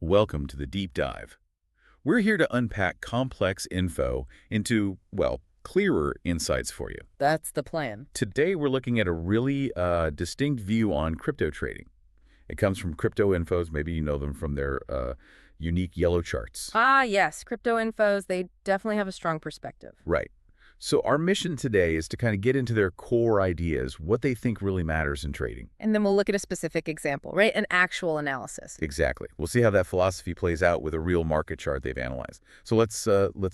Welcome to the deep dive. We're here to unpack complex info into, well, clearer insights for you. That's the plan. Today, we're looking at a really distinct view on crypto trading. It comes from Crypto Infos. Maybe you know them from their unique yellow charts. Ah, yes, crypto infos, they definitely have a strong perspective. Right. So our mission today is to kind of get into their core ideas, what they think really matters in trading. And then we'll look at a specific example, right? An actual analysis. Exactly. We'll see how that philosophy plays out with a real market chart they've analyzed. So let's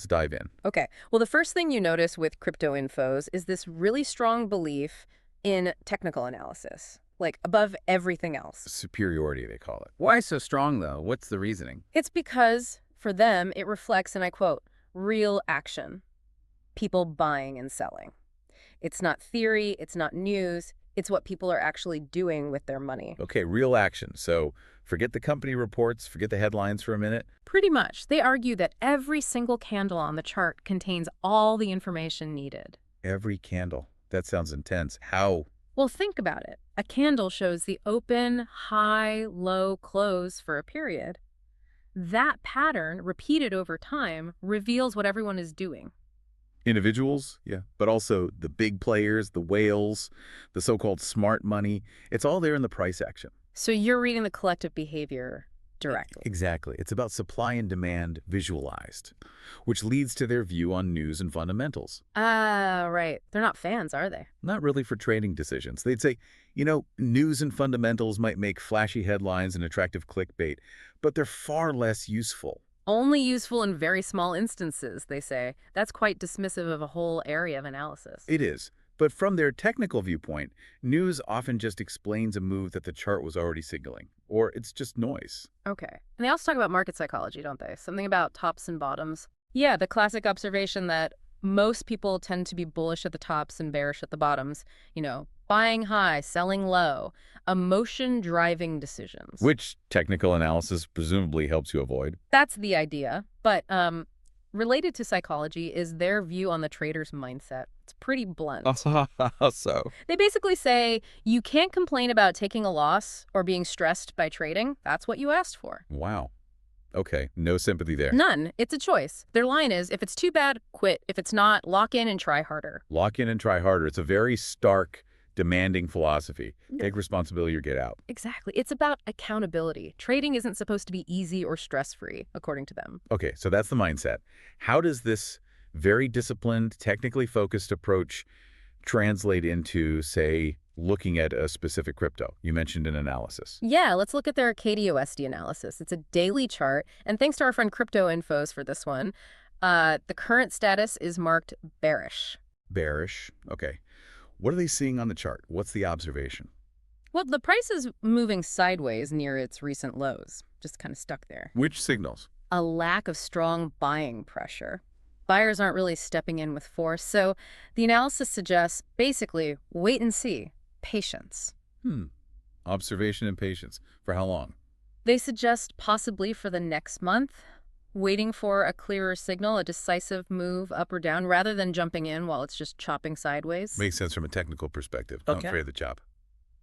dive in. Okay. Well, the first thing you notice with crypto infos is this really strong belief in technical analysis, like above everything else. Superiority, they call it. Why so strong, though? What's the reasoning? It's because, for them, it reflects, and I quote, real action. People buying and selling. It's not theory, it's not news, it's what people are actually doing with their money. Okay, real action. So forget the company reports, forget the headlines for a minute. Pretty much. They argue that every single candle on the chart contains all the information needed. Every candle. That sounds intense. How? Well, think about it. A candle shows the open, high, low, close for a period. That pattern, repeated over time, reveals what everyone is doing. Individuals, yeah, but also the big players, the whales, the so-called smart money. It's all there in the price action. So you're reading the collective behavior directly. Exactly. It's about supply and demand visualized, which leads to their view on news and fundamentals. Ah, right. They're not fans, are they? Not really for trading decisions. They'd say, news and fundamentals might make flashy headlines and attractive clickbait, but they're far less useful. Only useful in very small instances, they say. That's quite dismissive of a whole area of analysis. It is. But from their technical viewpoint, news often just explains a move that the chart was already signaling, or it's just noise. Okay. And they also talk about market psychology, don't they? Something about tops and bottoms. Yeah, the classic observation that most people tend to be bullish at the tops and bearish at the bottoms. Buying high, selling low. Emotion driving decisions. Which technical analysis presumably helps you avoid. That's the idea. But related to psychology is their view on the trader's mindset. It's pretty blunt. So? They basically say you can't complain about taking a loss or being stressed by trading. That's what you asked for. Wow. Okay, no sympathy there. None. It's a choice. Their line is, if it's too bad, quit. If it's not, lock in and try harder. Lock in and try harder. It's a very stark, demanding philosophy. Yeah. Take responsibility or get out. Exactly. It's about accountability. Trading isn't supposed to be easy or stress-free, according to them. Okay, so that's the mindset. How does this very disciplined, technically focused approach translate into, say, looking at a specific crypto? You mentioned an analysis. Yeah, let's look at their KDOSD analysis. It's a daily chart, and thanks to our friend Crypto Infos for this one, the current status is marked bearish. Bearish. Okay. What are they seeing on the chart? What's the observation? Well, the price is moving sideways near its recent lows, just kind of stuck there. Which signals? A lack of strong buying pressure. Buyers aren't really stepping in with force, so the analysis suggests basically wait and see, patience. Observation and patience. For how long? They suggest possibly for the next month, waiting for a clearer signal, a decisive move up or down, rather than jumping in while it's just chopping sideways. Makes sense from a technical perspective. Not Okay. afraid of the chop.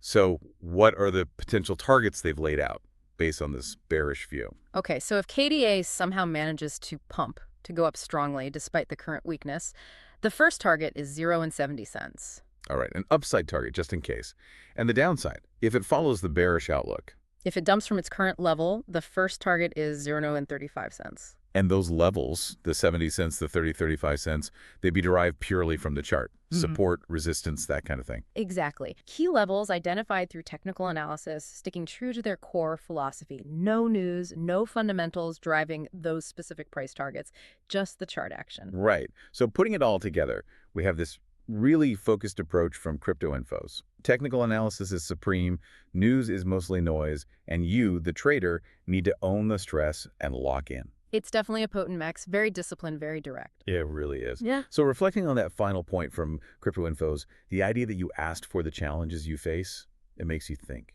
So what are the potential targets they've laid out based on this bearish view? Okay, so if KDA somehow manages to pump, to go up strongly despite the current weakness, the first target is 0 and 70 cents. All right, an upside target just in case. And the downside, if it follows the bearish outlook. If it dumps from its current level, the first target is 0 and 35 cents. And those levels, the 70 cents, the 30, 35 cents, they be derived purely from the chart. Support, resistance, that kind of thing. Exactly. Key levels identified through technical analysis, sticking true to their core philosophy. No news, no fundamentals driving those specific price targets, just the chart action. Right. So putting it all together, we have this really focused approach from Crypto Infos. Technical analysis is supreme, news is mostly noise, and you, the trader, need to own the stress and lock in. It's definitely a potent mix, very disciplined, very direct. Yeah, it really is. Yeah. So reflecting on that final point from Crypto Infos, the idea that you asked for the challenges you face, it makes you think.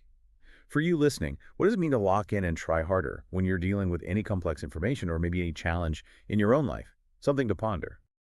For you listening, what does it mean to lock in and try harder when you're dealing with any complex information or maybe any challenge in your own life? Something to ponder.